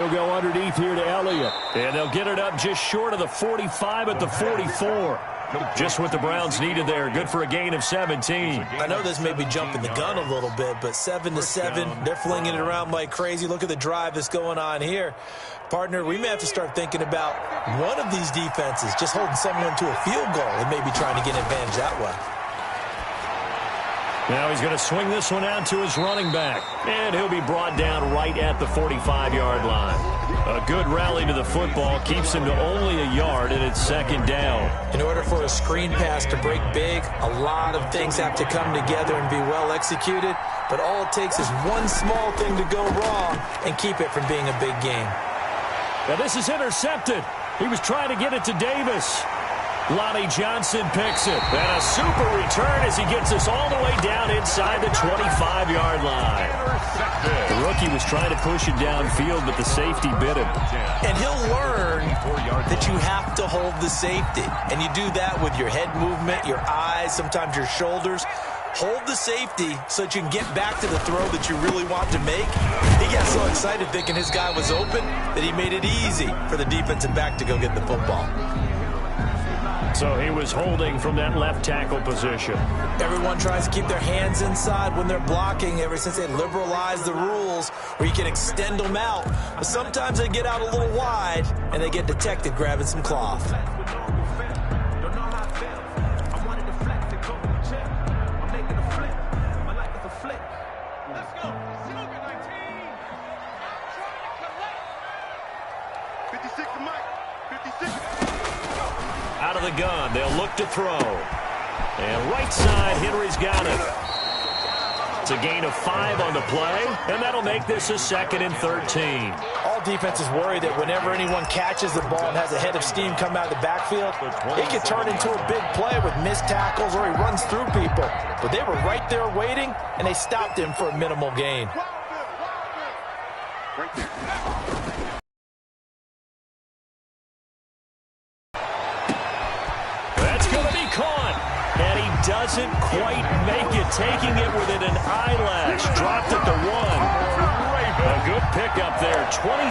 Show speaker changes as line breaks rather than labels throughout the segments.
He'll go underneath here to Elliott. And they'll get it up just short of the 45 at the 44. Just what the Browns needed there. Good for a gain of 17.
I know this may be jumping the gun a little bit, but 7-7, they're flinging it around like crazy. Look at the drive that's going on here. Partner, we may have to start thinking about one of these defenses just holding someone to a field goal and maybe trying to get an advantage that way.
Now he's going to swing this one out to his running back. And he'll be brought down right at the 45-yard line. A good rally to the football keeps him to only a yard, and it's second down.
In order for a screen pass to break big, a lot of things have to come together and be well executed. But all it takes is one small thing to go wrong and keep it from being a big game.
Now this is intercepted. He was trying to get it to Davis. Lonnie Johnson picks it. And a super return as he gets us all the way down inside the 25-yard line. The rookie was trying to push it downfield, but the safety bit him.
And he'll learn that you have to hold the safety. And you do that with your head movement, your eyes, sometimes your shoulders. Hold the safety so that you can get back to the throw that you really want to make. He got so excited thinking his guy was open that he made it easy for the defensive back to go get the football.
So he was holding from that left tackle position.
Everyone tries to keep their hands inside when they're blocking ever since they liberalized the rules where you can extend them out. But sometimes they get out a little wide and they get detected grabbing some cloth.
Out of the gun, they'll look to throw. And right side, Henry's got it. It's a gain of 5 on the play, and that'll make this a 2nd and 13.
All defenses worry that whenever anyone catches the ball and has a head of steam come out of the backfield, it could turn into a big play with missed tackles or he runs through people. But they were right there waiting, and they stopped him for a minimal gain.
Right there.
Doesn't quite make it, taking it within an eyelash. Dropped it to 1. A good pickup there. 20.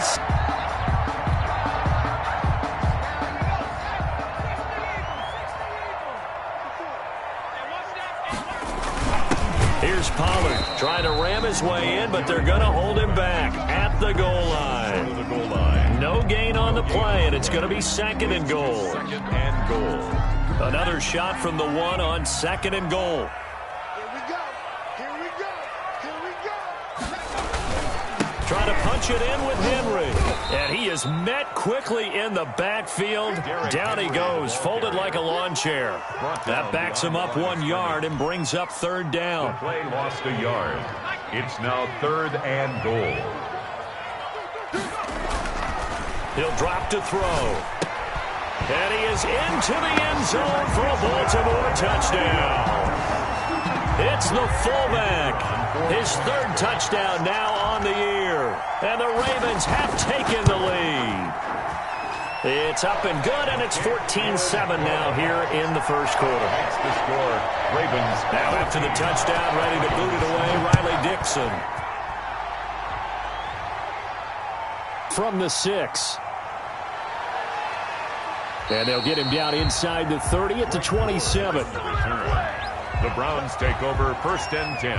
Here's Pollard trying to ram his way in, but they're going to hold him back at the goal line. No gain on the play, and it's going to be 2nd and goal.
2nd and goal.
Another shot from the 1 on 2nd and goal.
Here we go. Here we go. Here we go.
Trying to punch it in with Henry. And he is met quickly in the backfield. Down he goes, folded like a lawn chair. That backs him up 1 yard and brings up 3rd down.
The play lost a yard. It's now 3rd and goal.
He'll drop to throw. And he is into the end zone for a Baltimore touchdown. It's the fullback. His 3rd touchdown now on the year. And the Ravens have taken the lead. It's up and good, and it's 14-7 now here in the first quarter.
That's the score. Ravens.
Now after the touchdown, ready to boot it away, Riley Dixon. From the 6. And they'll get him down inside the 30 at the 27.
The Browns take over 1st and 10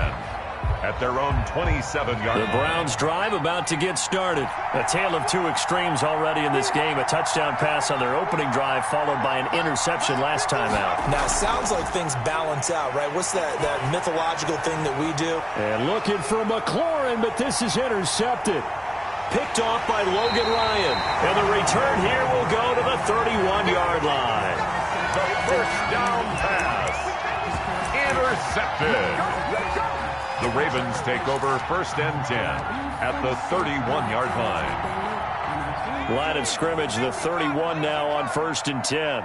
at their own 27-yard line.
The Browns drive about to get started. A tale of 2 extremes already in this game. A touchdown pass on their opening drive followed by an interception last time out.
Now, it sounds like things balance out, right? What's that mythological thing that we do?
And looking for McLaurin, but this is intercepted. Picked off by Logan Ryan. And the return here will go to the 31-yard line.
The first down pass. Intercepted. The Ravens take over 1st and 10 at the 31-yard line.
Line of scrimmage, the 31 now on 1st and 10.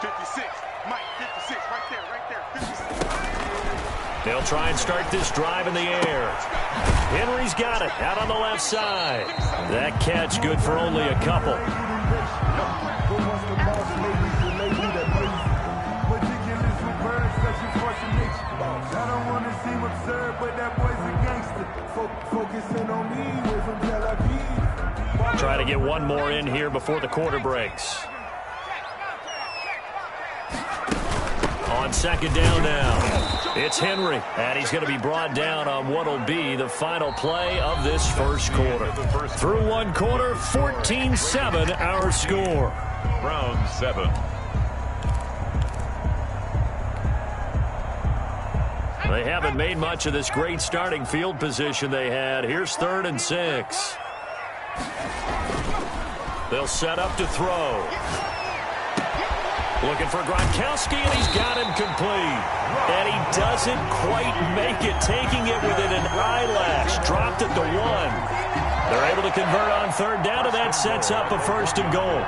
56. Mike, 56. Right there. 56.
They'll try and start this drive in the air. Henry's got it out on the left side. That catch good for only a couple.
I don't want to seem absurd, but that boy's a gangster.
Try to get one more in here before the quarter breaks. On second down now, it's Henry, and he's going to be brought down on what will be the final play of this first quarter. Through one quarter, 14-7 our score.
Browns 7.
They haven't made much of this great starting field position they had. Here's 3rd and 6. They'll set up to throw. Looking for Gronkowski, and he's got him complete. And he doesn't quite make it, taking it within an eyelash. Dropped at the 1. They're able to convert on 3rd down, and that sets up a 1st and goal.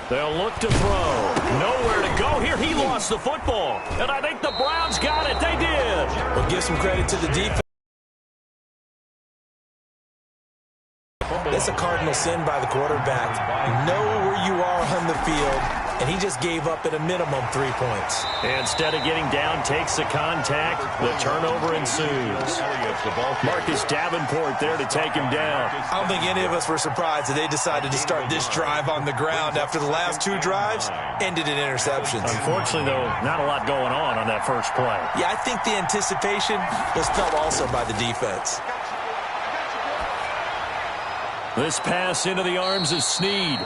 They'll look to throw. Nowhere to go here. He lost the football. And I think the Browns got it. They did.
Well, give some credit to the defense. That's a cardinal sin by the quarterback. Know where you are on the field, and he just gave up at a minimum 3 points.
Instead of getting down, takes the contact. The turnover ensues. Marcus Davenport there to take him down.
I don't think any of us were surprised that they decided to start this drive on the ground after the last 2 drives ended in interceptions.
Unfortunately, though, not a lot going on that first play.
Yeah, I think the anticipation was felt also by the defense.
This pass into the arms of Snead.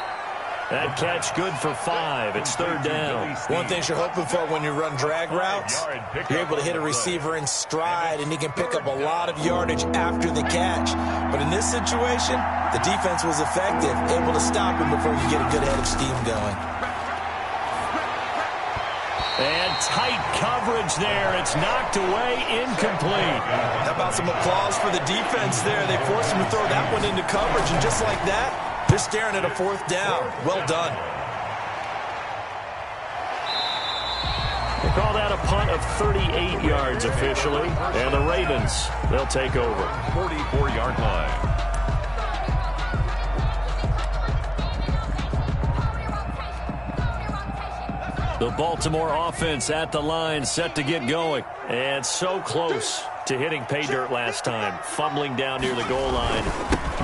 That catch good for 5. It's 3rd down.
One thing you're hoping for when you run drag routes, you're able to hit a receiver in stride, and he can pick up a lot of yardage after the catch. But in this situation, the defense was effective, able to stop him before he could get a good head of steam going.
And tight coverage there. It's knocked away, incomplete.
How about some applause for the defense there? They forced him to throw that one into coverage, and just like that, they're staring at a 4th down. Well done.
They call that a punt of 38 yards officially. And the Ravens, they'll take over.
44-yard line.
The Baltimore offense at the line, set to get going. And so close to hitting pay dirt last time. Fumbling down near the goal line.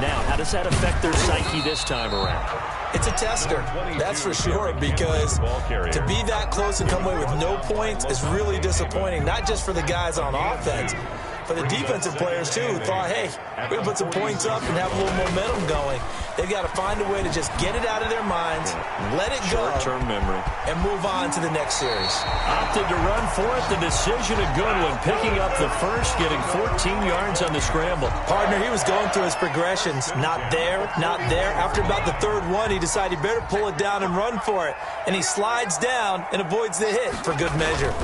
Now, how does that affect their psyche this time around?
It's a tester, that's for sure, because to be that close and come away with no points is really disappointing, not just for the guys on offense, for the defensive players, too, who thought, hey, we're going to put some points up and have a little momentum going. They've got to find a way to just get it out of their minds, let it go,
short-term memory,
and move on to the next series.
Opted to run for it. The decision a good one, picking up the first, getting 14 yards on the scramble.
Partner, he was going through his progressions. Not there, not there. After about the 3rd one, he decided he better pull it down and run for it. And he slides down and avoids the hit for good measure.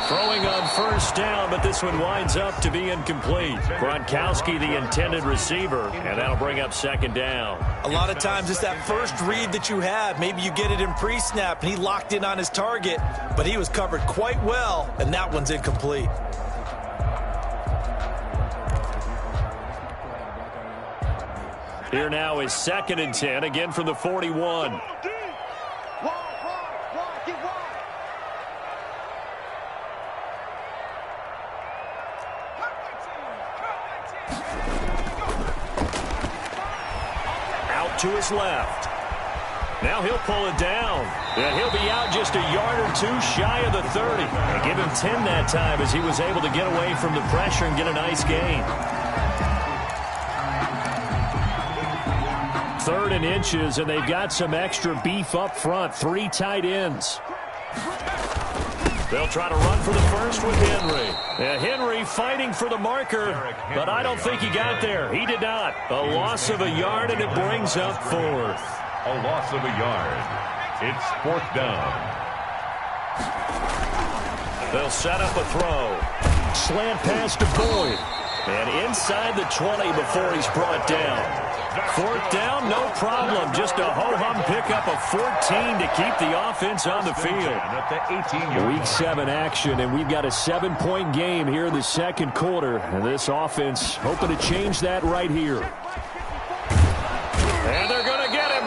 Throwing on 1st down, but this one winds up to be incomplete. Gronkowski, the intended receiver, and that'll bring up 2nd down.
A lot of times it's that first read that you have. Maybe you get it in pre-snap, and he locked in on his target, but he was covered quite well, and that one's incomplete.
Here now is 2nd and 10, again from the 41. To his left. Now he'll pull it down. And he'll be out just a yard or 2 shy of the 30. And give him 10 that time as he was able to get away from the pressure and get a nice gain. 3rd and inches, and they've got some extra beef up front. 3 tight ends. They'll try to run for the first with Henry. And Henry fighting for the marker, but I don't think he got there. He did not. A loss of a yard, and it brings up 4th.
A loss of a yard. It's 4th down.
They'll set up a throw. Slant pass to Boyd. And inside the 20 before he's brought down. 4th down, no problem. Just a ho-hum pickup of 14 to keep the offense on the field. Week 7 action, and we've got a 7-point game here in the 2nd quarter. And this offense hoping to change that right here. And they're going to get him.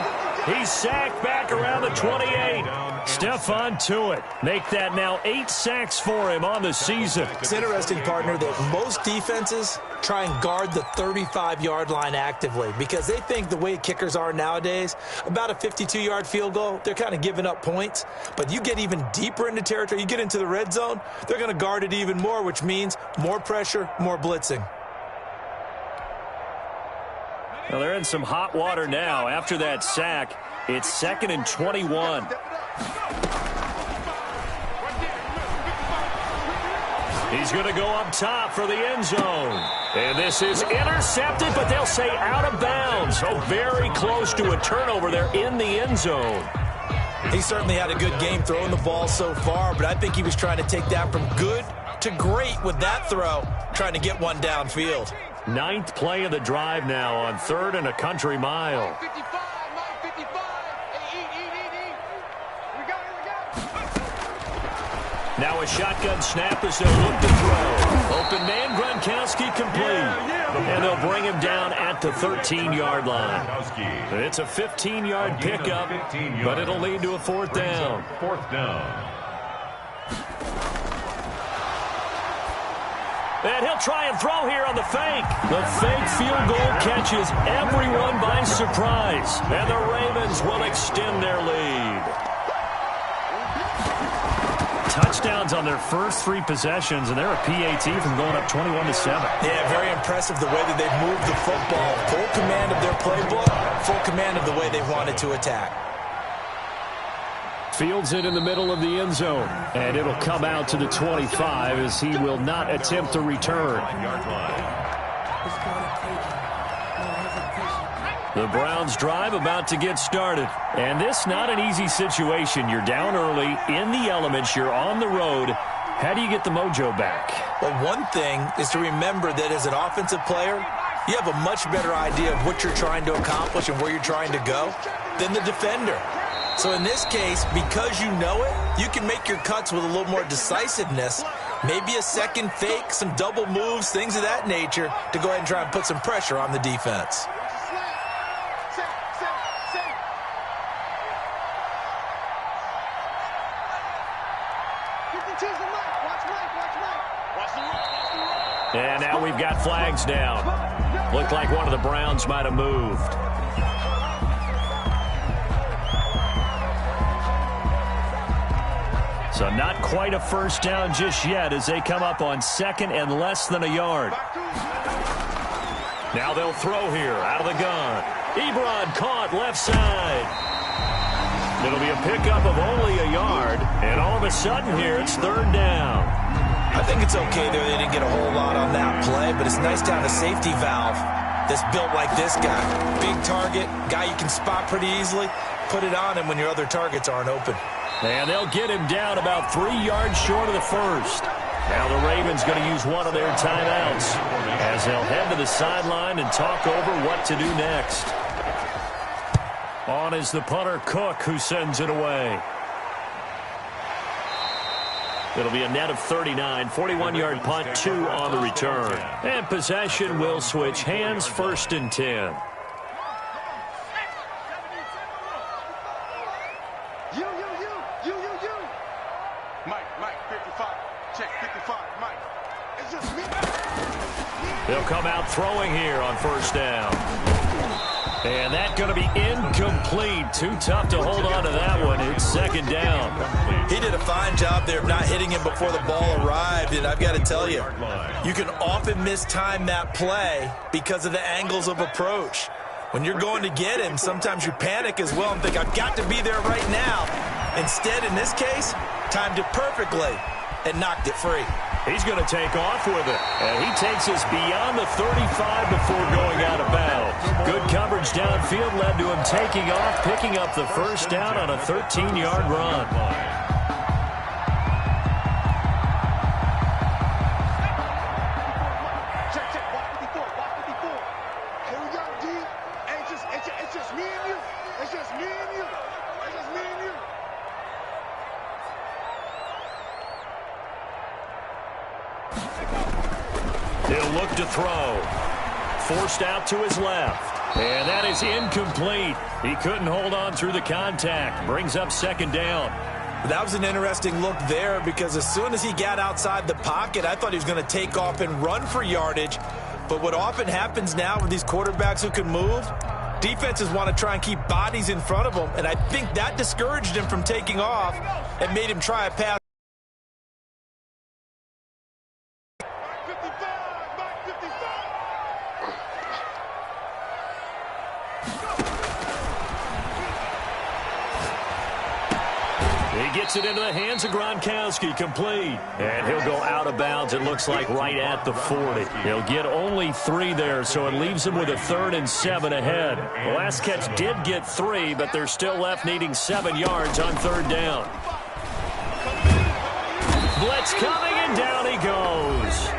He's sacked back around the 28. Stephon Tuitt make that now 8 sacks for him on the season.
It's interesting, partner, that most defenses try and guard the 35-yard line actively because they think the way kickers are nowadays, about a 52-yard field goal, they're kind of giving up points. But you get even deeper into territory, you get into the red zone, they're going to guard it even more, which means more pressure, more blitzing.
Well, they're in some hot water now. After that sack, it's 2nd and 21. He's going to go up top for the end zone. And this is intercepted, but they'll say out of bounds. So very close to a turnover there in the end zone.
He certainly had a good game throwing the ball so far, but I think he was trying to take that from good to great with that throw, trying to get one downfield.
9th play of the drive now on 3rd and a country mile. Now a shotgun snap as they'll look to throw. Open man, Gronkowski complete. And they'll bring him down at the 13-yard line. It's a 15-yard pickup, but it'll lead to a 4th down.
4th down.
And he'll try and throw here on the fake. The fake field goal catches everyone by surprise. And the Ravens will extend their lead. Touchdowns on their first 3 possessions, and they're a PAT from going up 21-7.
Yeah, very impressive the way that they've moved the football. Full command of their playbook, full command of the way they wanted to attack.
Fields it in the middle of the end zone, and it'll come out to the 25 as he will not attempt to return. The Browns drive about to get started. And this not an easy situation. You're down early, in the elements, you're on the road. How do you get the mojo back?
Well, one thing is to remember that as an offensive player, you have a much better idea of what you're trying to accomplish and where you're trying to go than the defender. So in this case, because you know it, you can make your cuts with a little more decisiveness, maybe a second fake, some double moves, things of that nature, to go ahead and try and put some pressure on the defense.
And now we've got flags down. Looked like one of the Browns might have moved. So not quite a first down just yet as they come up on 2nd and less than a yard. Now they'll throw here out of the gun. Ebron caught left side. It'll be a pickup of only a yard. And all of a sudden here, it's 3rd down.
I think it's okay there. They didn't get a whole lot on that play, but it's nice to have a safety valve that's built like this guy. Big target, guy you can spot pretty easily. Put it on him when your other targets aren't open.
And they'll get him down about 3 yards short of the first. Now the Ravens going to use one of their timeouts as they'll head to the sideline and talk over what to do next. On is the punter, Cook, who sends it away. It'll be a net of 39, 41-yard punt, 2 on the return. And possession will switch hands, 1st and 10.
Mike, 55. Check 55, Mike. It's just me.
They'll come out throwing here on 1st down. And that's going to be incomplete. Too tough to hold on to that one. It's 2nd down.
He did a fine job there of not hitting him before the ball arrived. And I've got to tell you, you can often mistime that play because of the angles of approach. When you're going to get him, sometimes you panic as well and think, I've got to be there right now. Instead, in this case, timed it perfectly and knocked it free.
He's going to take off with it. And he takes us beyond the 35 before going out of bounds. Good coverage downfield led to him taking off, picking up the 1st down on a 13-yard run.
Check, watch 54. Here we go, D. It's just me and you. It's just me and you. It's just me and you.
He'll look to throw. Forced out to his left. And that is incomplete. He couldn't hold on through the contact. Brings up second down.
That was an interesting look there because as soon as he got outside the pocket, I thought he was going to take off and run for yardage. But what often happens now with these quarterbacks who can move, defenses want to try and keep bodies in front of them, and I think that discouraged him from taking off and made him try a pass.
He gets it into the hands of Gronkowski, complete. And he'll go out of bounds, it looks like, right at the 40. He'll get only 3 there, so it leaves him with a 3rd and 7 ahead. The last catch did get 3, but they're still left needing 7 yards on 3rd down. Blitz coming, and down he goes.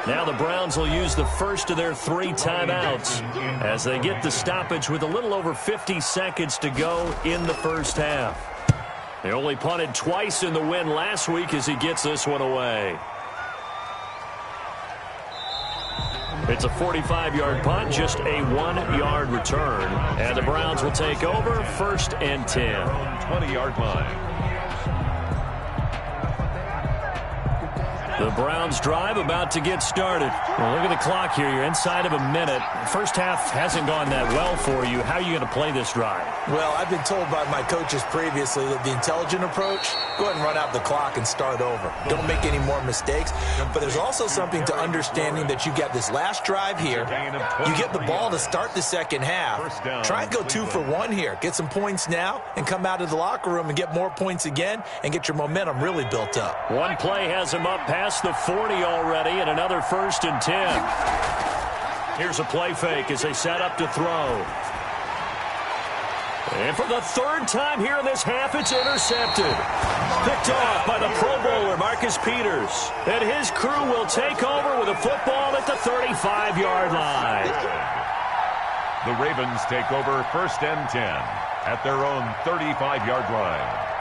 Now the Browns will use the first of their 3 timeouts as they get the stoppage with a little over 50 seconds to go in the first half. They only punted twice in the win last week as he gets this one away. It's a 45-yard punt, just a 1-yard return. And the Browns will take over 1st and 10.
20-yard line.
The Browns drive about to get started. Well, look at the clock here. You're inside of a minute. First half hasn't gone that well for you. How are you going to play this drive?
Well, I've been told by my coaches previously that the intelligent approach, go ahead and run out the clock and start over. Don't make any more mistakes. But there's also something to understanding that you get this last drive here. You get the ball to start the second half. Try and go 2 for 1 here. Get some points now and come out of the locker room and get more points again and get your momentum really built up.
One play has him up past the 40 already, and another 1st and 10. Here's a play fake as they set up to throw. And for the 3rd time here in this half, it's intercepted. Picked off by the Pro Bowler, Marcus Peters. And his crew will take over with a football at the 35-yard line.
The Ravens take over 1st and 10 at their own 35-yard line.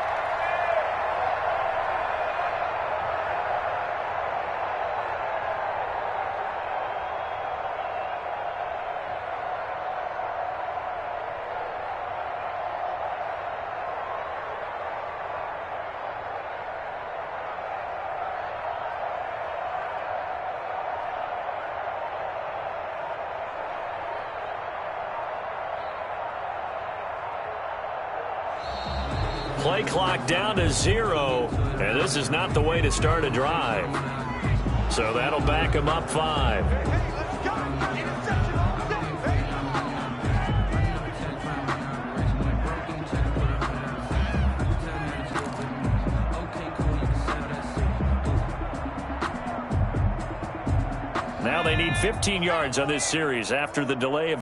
Play clock down to 0, and this is not the way to start a drive. So that'll back him up 5. Now they need 15 yards on this series after the delay of